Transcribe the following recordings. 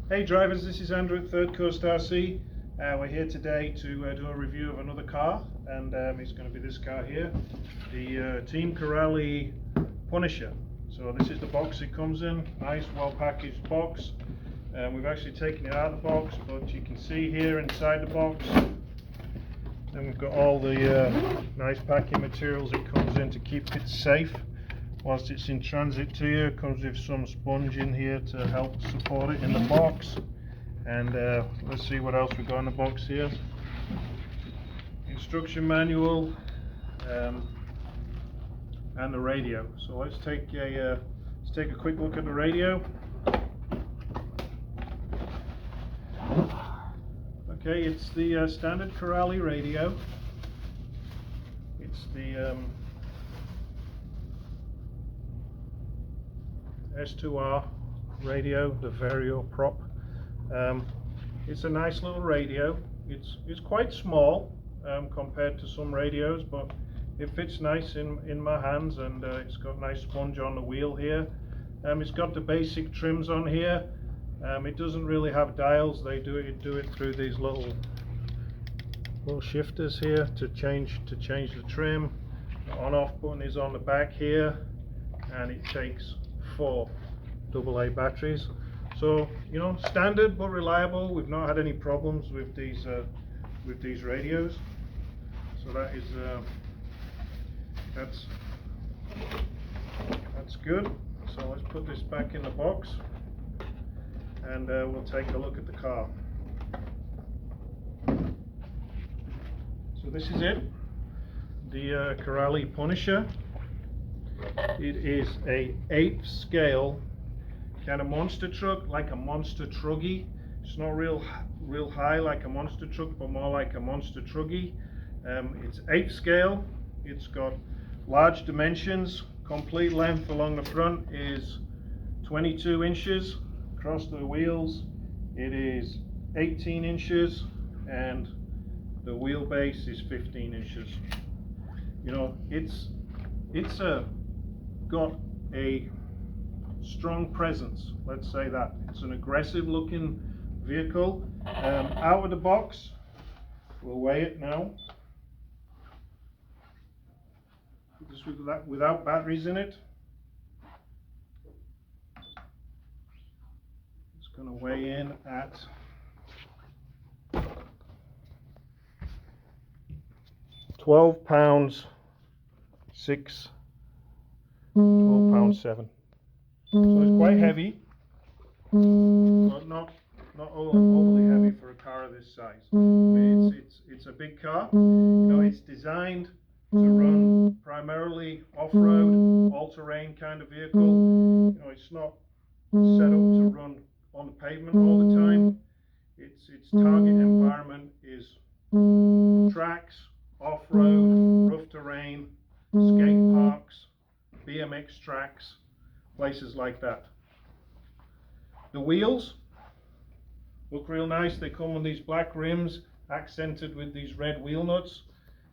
Hey drivers, this is Andrew at ThirdCoastRC. We're here today to do a review of another car, and it's going to be this car here, the Team Corrali Punisher. So this is the box it comes in, nice well packaged box. We've actually taken it out of the box, but you can see here inside the box, and we've got all the nice packing materials it comes in to keep it safe whilst it's in transit to you. It comes with some sponge in here to help support it in the box. And let's see what else we got in the box here. Instruction manual and the radio. So let's take a quick look at the radio. Okay, it's the standard Corrali radio. It's the S2R radio, the Vario prop. It's a nice little radio. It's quite small compared to some radios, but it fits nice in my hands, and it's got nice sponge on the wheel here. It's got the basic trims on here. It doesn't really have dials. They do it through these little shifters here to change the trim. The on-off button is on the back here, and it takes 4 AA batteries. So, you know, standard but reliable. We've not had any problems with these radios. So that is that's good. So let's put this back in the box, and we'll take a look at the car. So this is it, the Corrali Punisher. It is a 8th scale kind of monster truck, like a monster truggy. It's not real high like a monster truck, but more like a monster truggy. It's 8th scale. It's got large dimensions. Complete length along the front is 22 inches. Across the wheels it is 18 inches, and the wheelbase is 15 inches. You know, it's got a strong presence, let's say that. It's an aggressive looking vehicle. Out of the box, we'll weigh it now. Just without batteries in it, it's going to weigh in at 12 pounds 6, 12 pounds 7. So it's quite heavy, but not overly heavy for a car of this size. I mean, it's a big car. You know, it's designed to run primarily off-road, all-terrain kind of vehicle. You know, it's not set up to run on the pavement all the time. Its target environment is tracks, off-road, rough terrain, skate parks, BMX tracks, places like that. The wheels look real nice. They come on these black rims accented with these red wheel nuts.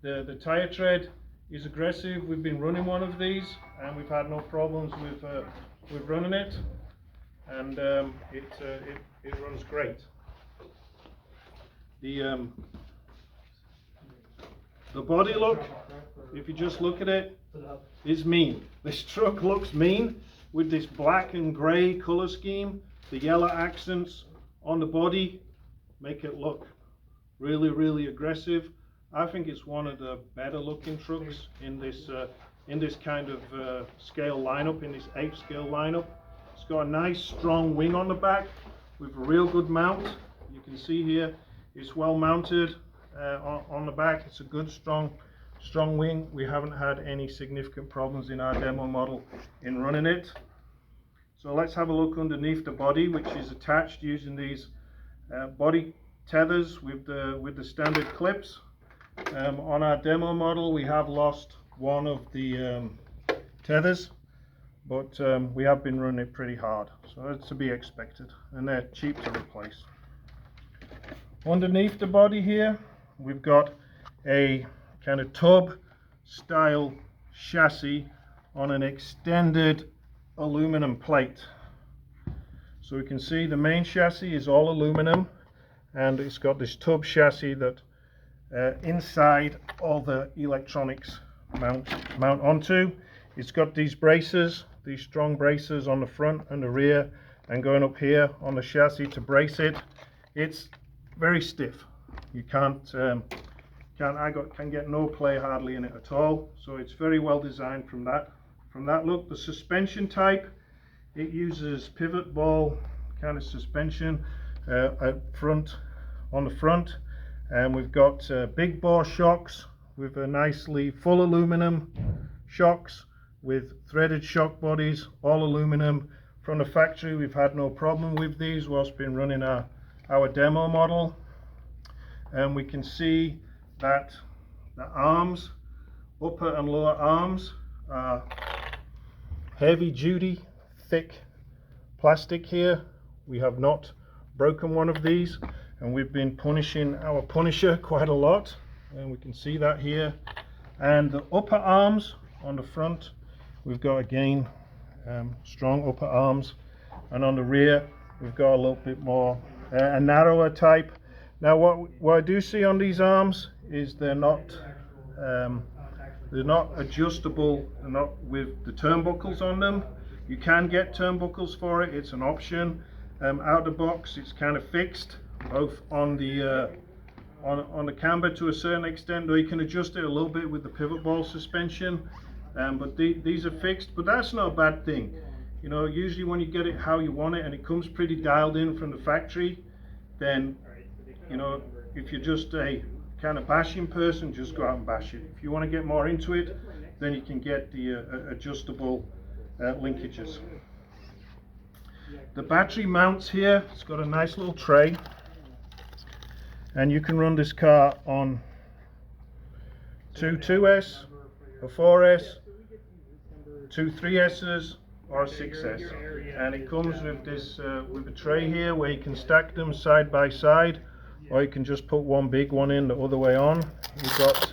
The tire tread is aggressive. We've been running one of these and we've had no problems with running it, and it runs great. The body look, if you just look at it, is mean. This truck looks mean with this black and grey color scheme. The yellow accents on the body make it look really aggressive. I think it's one of the better looking trucks in this kind of scale lineup, in this 8th scale lineup. It's got a nice strong wing on the back with a real good mount. You can see here it's well mounted on the back. It's a good strong wing. We haven't had any significant problems in our demo model in running it. So let's have a look underneath the body, which is attached using these body tethers with the standard clips. On our demo model we have lost one of the tethers, but we have been running it pretty hard, so that's to be expected, and they're cheap to replace. Underneath the body here we've got a kind of tub style chassis on an extended aluminum plate. So we can see the main chassis is all aluminum, and it's got this tub chassis that inside all the electronics mount onto. It's got these braces, these strong braces on the front and the rear, and going up here on the chassis to brace it. It's very stiff. You can get no play hardly in it at all. So it's very well designed from that look. The suspension type, it uses pivot ball kind of suspension on the front, and we've got big bore shocks with a nicely full aluminum shocks with threaded shock bodies, all aluminum. From the factory, we've had no problem with these whilst been running our demo model. And we can see that the arms, upper and lower arms, are heavy duty, thick plastic here. We have not broken one of these, and we've been punishing our punisher quite a lot, and we can see that here. And the upper arms on the front, we've got again strong upper arms, and on the rear we've got a little bit more a narrower type. Now what I do see on these arms is they're not adjustable, they're not with the turnbuckles on them. You can get turnbuckles for it, it's an option. Out of the box it's kind of fixed, both on the camber to a certain extent, or you can adjust it a little bit with the pivot ball suspension. But these are fixed, but that's not a bad thing. You know, usually when you get it how you want it and it comes pretty dialed in from the factory, then, you know, if you're just a kind of bashing person, just go out and bash it. If you want to get more into it, then you can get the adjustable linkages. The battery mounts here, it's got a nice little tray, and you can run this car on two 2S, a 4S, two 3S's, or a 6S, and it comes with this with a tray here where you can stack them side by side, or you can just put one big one in the other way on. You've got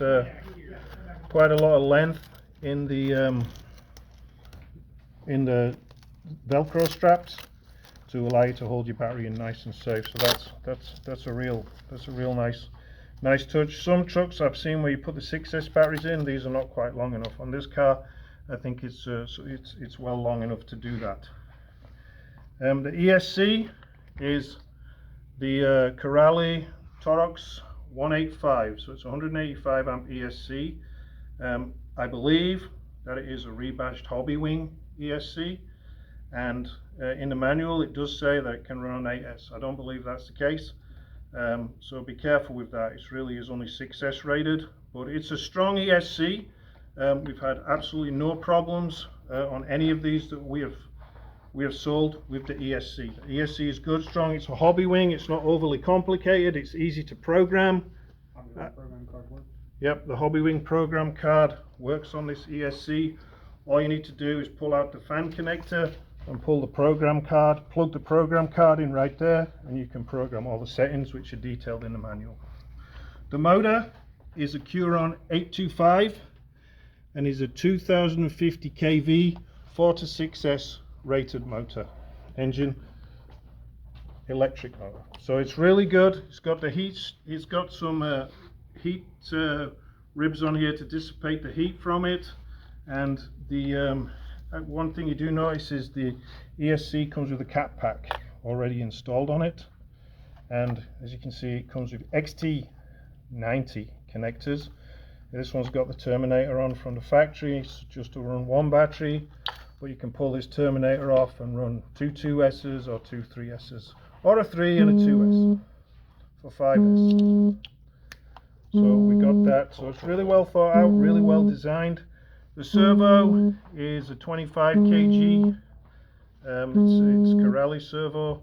quite a lot of length in the Velcro straps to allow you to hold your battery in nice and safe. So that's a real nice touch. Some trucks I've seen where you put the 6S batteries in, these are not quite long enough. On this car, I think it's well long enough to do that. The ESC is the Corrali Torox 185, so it's 185 amp ESC. I believe that it is a rebadged Hobby Wing ESC, and in the manual it does say that it can run on 8S. I don't believe that's the case, so be careful with that. It really is only 6S rated, but it's a strong ESC. We've had absolutely no problems on any of these that we have sold with the ESC. The ESC is good, strong. It's a Hobby Wing. It's not overly complicated. It's easy to program. Program card works. Yep, the Hobby Wing program card works on this ESC. All you need to do is pull out the fan connector and pull the program card, plug the program card in right there, and you can program all the settings which are detailed in the manual. The motor is a Curon 825 and is a 2050 kV 4 to 6S rated motor, engine electric motor. So it's really good. It's got the heat, it's got some heat ribs on here to dissipate the heat from it, and the one thing you do notice is the ESC comes with a cat pack already installed on it, and as you can see it comes with XT90 connectors. This one's got the terminator on from the factory. It's just to run one battery, but you can pull this terminator off and run two 2S's or two 3S's, or a 3 and a 2S for 5S. So we got that. So it's really well thought out, really well designed. The servo is a 25 kg. It's Corrali servo.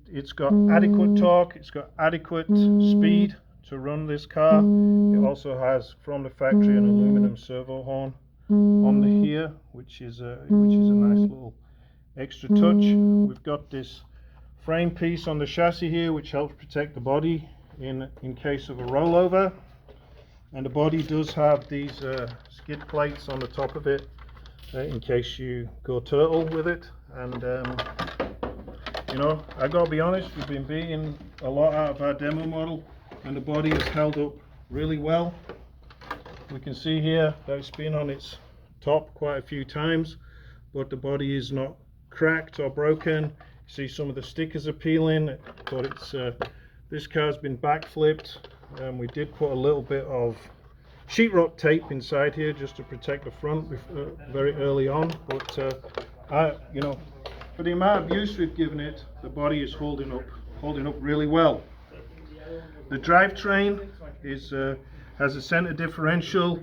It's got adequate torque. It's got adequate speed to run this car. It also has from the factory an aluminum servo horn on the here, which is a nice little extra touch. We've got this frame piece on the chassis here which helps protect the body in case of a rollover, and the body does have these skid plates on the top of it in case you go turtle with it, and you know, I gotta be honest, we've been beating a lot out of our demo model, and the body has held up really well. We can see here that it's been on its top quite a few times, but the body is not cracked or broken. You see some of the stickers are peeling, but it's this car's been backflipped, and we did put a little bit of sheetrock tape inside here just to protect the front very early on. But you know, for the amount of use we've given it, the body is holding up really well. The drivetrain is has a center differential,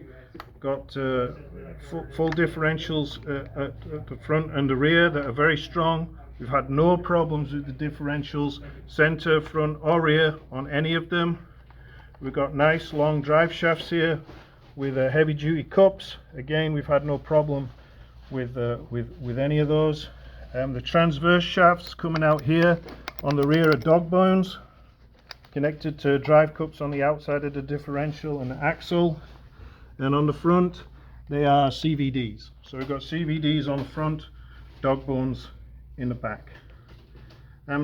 got full differentials at the front and the rear that are very strong. We've had no problems with the differentials, center, front or rear on any of them. We've got nice long drive shafts here with heavy duty cups. Again, we've had no problem with any of those. The transverse shafts coming out here on the rear are dog bones, connected to drive cups on the outside of the differential and the axle. And on the front, they are CVDs. So we've got CVDs on the front, dog bones in the back.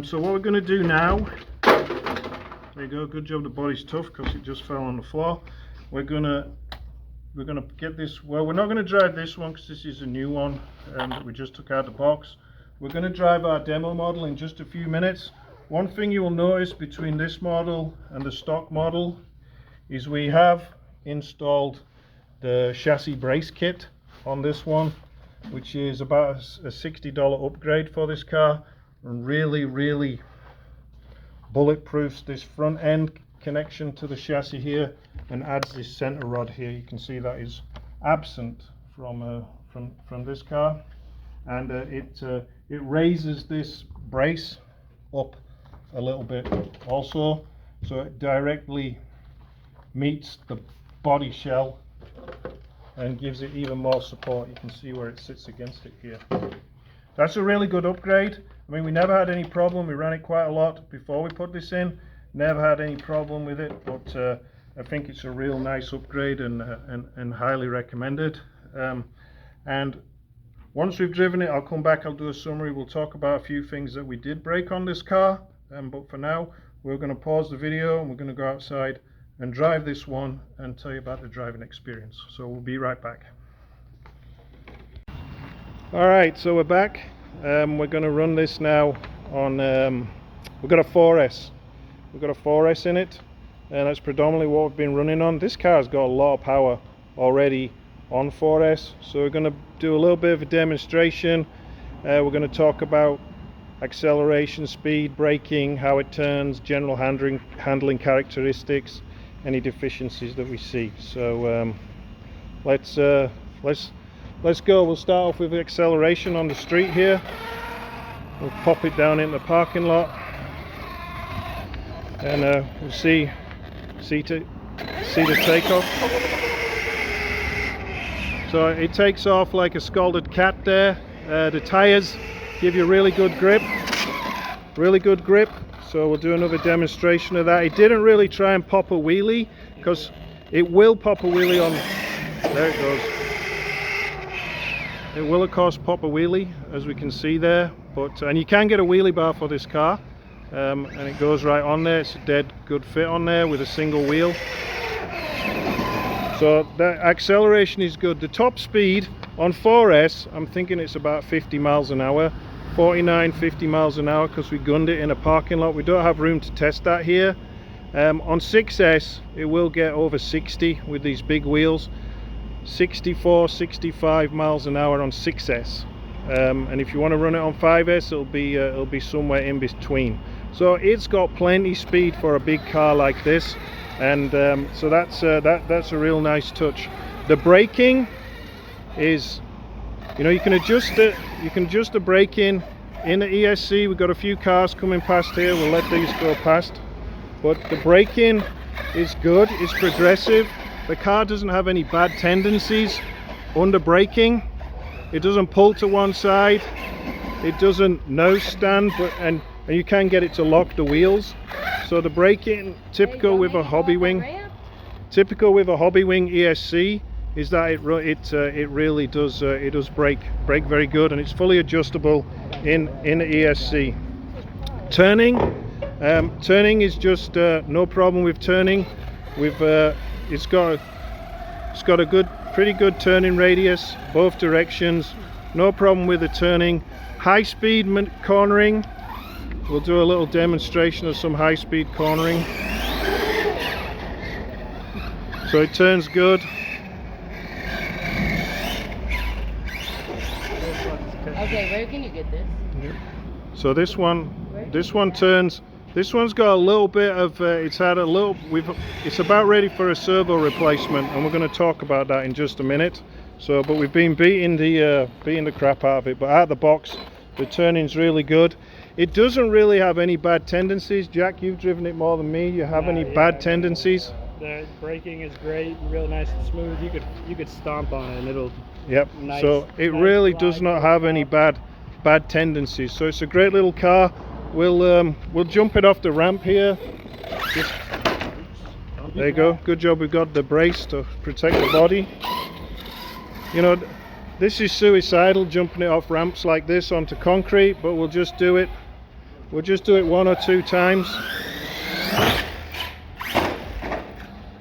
So what we're going to do now, there you go, good job the body's tough because it just fell on the floor. We're gonna get this, well, we're not going to drive this one because this is a new one that we just took out of the box. We're going to drive our demo model in just a few minutes. One thing you will notice between this model and the stock model is we have installed the chassis brace kit on this one, which is about a $60 upgrade for this car, and really bulletproofs this front end connection to the chassis here and adds this center rod here. You can see that is absent from this car, and it raises this brace up a little bit also, so it directly meets the body shell and gives it even more support. You can see where it sits against it here. That's a really good upgrade. I mean, we never had any problem. We ran it quite a lot before we put this in. Never had any problem with it, but I think it's a real nice upgrade and highly recommended. And once we've driven it, I'll come back, I'll do a summary. We'll talk about a few things that we did break on this car. But for now, we're going to pause the video and we're going to go outside and drive this one and tell you about the driving experience. So we'll be right back. Alright, so we're back. We're going to run this now on, we've got a 4S. We've got a 4S in it, and that's predominantly what we've been running on. This car's got a lot of power already on 4S, so we're going to do a little bit of a demonstration. We're going to talk about acceleration, speed, braking, how it turns, general handling characteristics, any deficiencies that we see. So let's go. We'll start off with acceleration on the street here. We'll pop it down in the parking lot, and we'll see the takeoff. So it takes off like a scalded cat there. The tires give you really good grip. So we'll do another demonstration of that. It didn't really try and pop a wheelie, because it will pop a wheelie on, there it goes. It will of course pop a wheelie, as we can see there, but and you can get a wheelie bar for this car, and it goes right on there. It's a dead good fit on there with a single wheel. So the acceleration is good. The top speed on 4S, I'm thinking it's about 50 miles an hour, 49, 50 miles an hour, because we gunned it in a parking lot. We don't have room to test that here. On 6S, it will get over 60 with these big wheels. 64, 65 miles an hour on 6S. And if you want to run it on 5S, it'll be somewhere in between. So it's got plenty speed for a big car like this, and so that's a real nice touch. The braking is, you know, you can adjust it. You can adjust the braking in the ESC. We've got a few cars coming past here. We'll let these go past. But the braking is good. It's progressive. The car doesn't have any bad tendencies under braking. It doesn't pull to one side. It doesn't nose stand, and you can get it to lock the wheels. So the braking, typical with a hobby wing ESC, is that it really does brake very good, and it's fully adjustable in the ESC. Turning, turning is just no problem with turning. It's got a pretty good turning radius, both directions. No problem with the turning. High speed cornering. We'll do a little demonstration of some high speed cornering. So it turns good. Okay, where can you get this? So this one turns. This one's got a little bit of. It's about ready for a servo replacement, and we're going to talk about that in just a minute. So, but we've been beating the crap out of it. But out of the box, the turning's really good. It doesn't really have any bad tendencies. Jack, you've driven it more than me. You have any bad tendencies? The braking is great, real nice and smooth. You could stomp on it and it'll. Yep. Nice, So it really does not have any bad tendencies. So it's a great little car. We'll jump it off the ramp here. There you go. Good job. We've got the brace to protect the body. You know, this is suicidal, jumping it off ramps like this onto concrete, but we'll just do it. We'll just do it 1 or 2 times.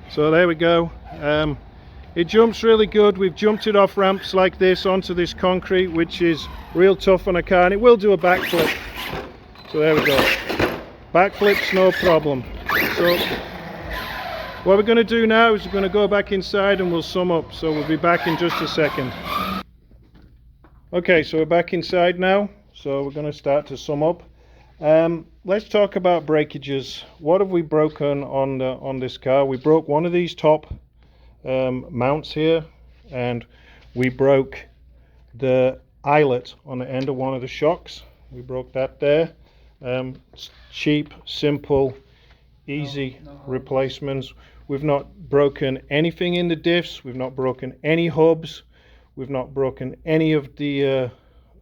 So there we go. It jumps really good. We've jumped it off ramps like this onto this concrete, which is real tough on a car, and it will do a backflip. So there we go. Backflips, no problem. So what we're going to do now is we're going to go back inside and we'll sum up. So we'll be back in just a second. Okay, so we're back inside now. So we're going to start to sum up. Let's talk about breakages. What have we broken on this car? We broke one of these top mounts here, and we broke the eyelet on the end of one of the shocks. We broke that there. Cheap, simple, easy replacements. We've not broken anything in the diffs. We've not broken any hubs. We've not broken any of the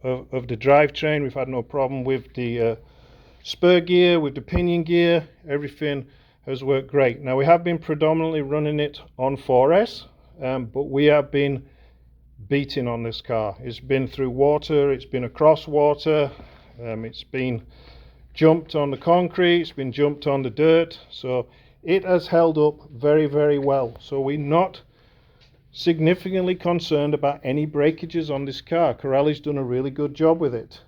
drivetrain. We've had no problem with the spur gear, with the pinion gear. Everything has worked great. Now we have been predominantly running it on 4S, but we have been beating on this car. It's been through water, it's been across water, it's been jumped on the concrete, it's been jumped on the dirt, so it has held up very, very well. So we're not significantly concerned about any breakages on this car. Corelli's done a really good job with it,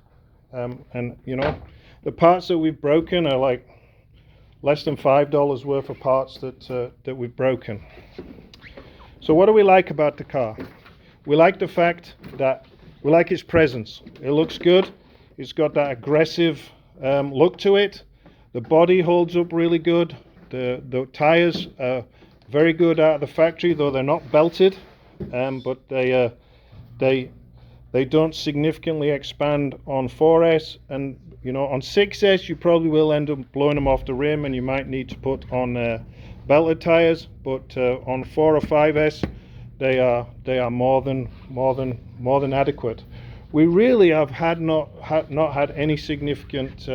and you know, the parts that we've broken are like less than $5 worth of parts that we've broken. So what do we like about the car? We like the fact that we like its presence. It looks good. It's got that aggressive look to it. The body holds up really good. The tires are very good out of the factory, though they're not belted, but they don't significantly expand on 4S, and you know, on 6S you probably will end up blowing them off the rim, and you might need to put on belted tires. But on 4 or 5S they are more than adequate. We really have not had any significant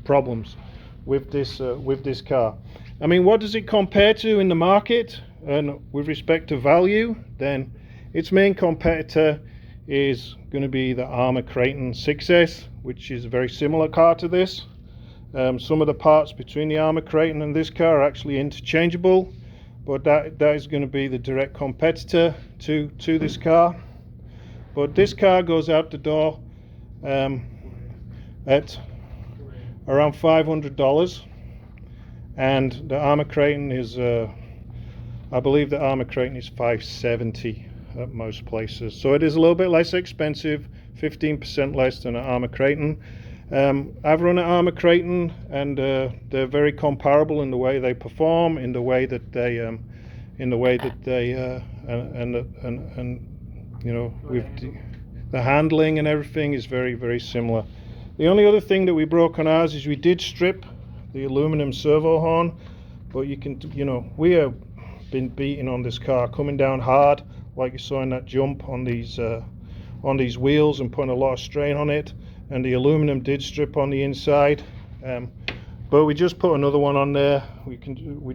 problems with this car. I mean, what does it compare to in the market? And with respect to value, then its main competitor is going to be the Armour Creighton 6S, which is a very similar car to this. Some of the parts between the Armour Creighton and this car are actually interchangeable, but that is going to be the direct competitor to this car. But this car goes out the door at around $500, and the Armour Creighton is I believe the Armour Creighton is $570 at most places, so it is a little bit less expensive, 15% less than an Armour Creighton. I've run an Armour Creighton, and they're very comparable in the way they perform, in the way that they and you know, with the handling and everything is very, very similar. The only other thing that we broke on ours is we did strip the aluminum servo horn, but you know, we have been beating on this car, coming down hard like you saw in that jump on these wheels, and putting a lot of strain on it, and the aluminum did strip on the inside, but we just put another one on there. We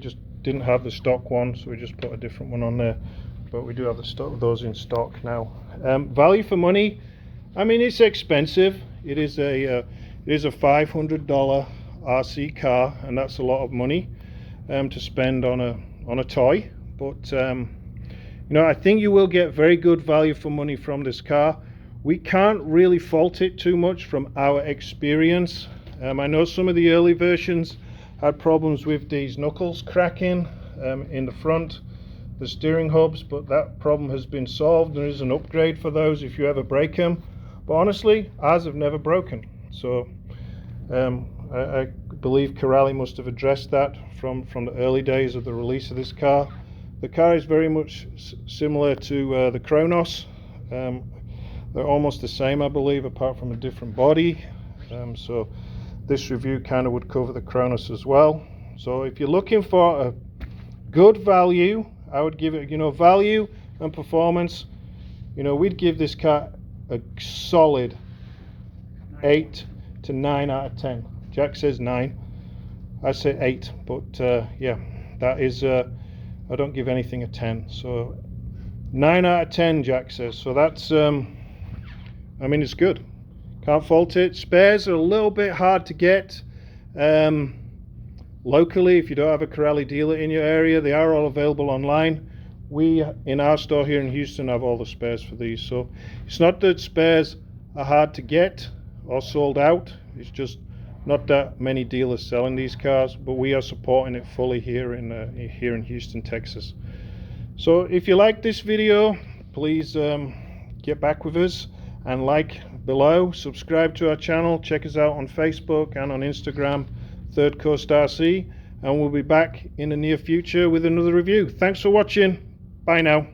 just didn't have the stock one, so we just put a different one on there, but we do have those in stock now. Value for money, I mean, it's expensive. It is It is a $500 RC car, and that's a lot of money to spend on a toy. But you know, I think you will get very good value for money from this car. We can't really fault it too much from our experience. I know some of the early versions had problems with these knuckles cracking in the front, the steering hubs, but that problem has been solved. There is an upgrade for those if you ever break them. But honestly, ours have never broken. So I believe Corrali must have addressed that from the early days of the release of this car. The car is very much similar to the Kronos. They're almost the same, I believe, apart from a different body. So this review kind of would cover the Kronos as well. So if you're looking for a good value, I would give it, you know, value and performance. You know, we'd give this car a solid 8 to 9 out of 10. Jack says 9. I say 8, but yeah, that is, I don't give anything a 10. So 9 out of 10, Jack says. So that's, I mean, it's good. Can't fault it. Spares are a little bit hard to get locally if you don't have a Corrali dealer in your area. They are all available online. We, in our store here in Houston, have all the spares for these. So it's not that spares are hard to get or sold out. It's just not that many dealers selling these cars, but we are supporting it fully here in Houston, Texas. So if you like this video, please get back with us and like below, subscribe to our channel, check us out on Facebook and on Instagram, ThirdCoastRC, and we'll be back in the near future with another review. Thanks for watching. Bye now.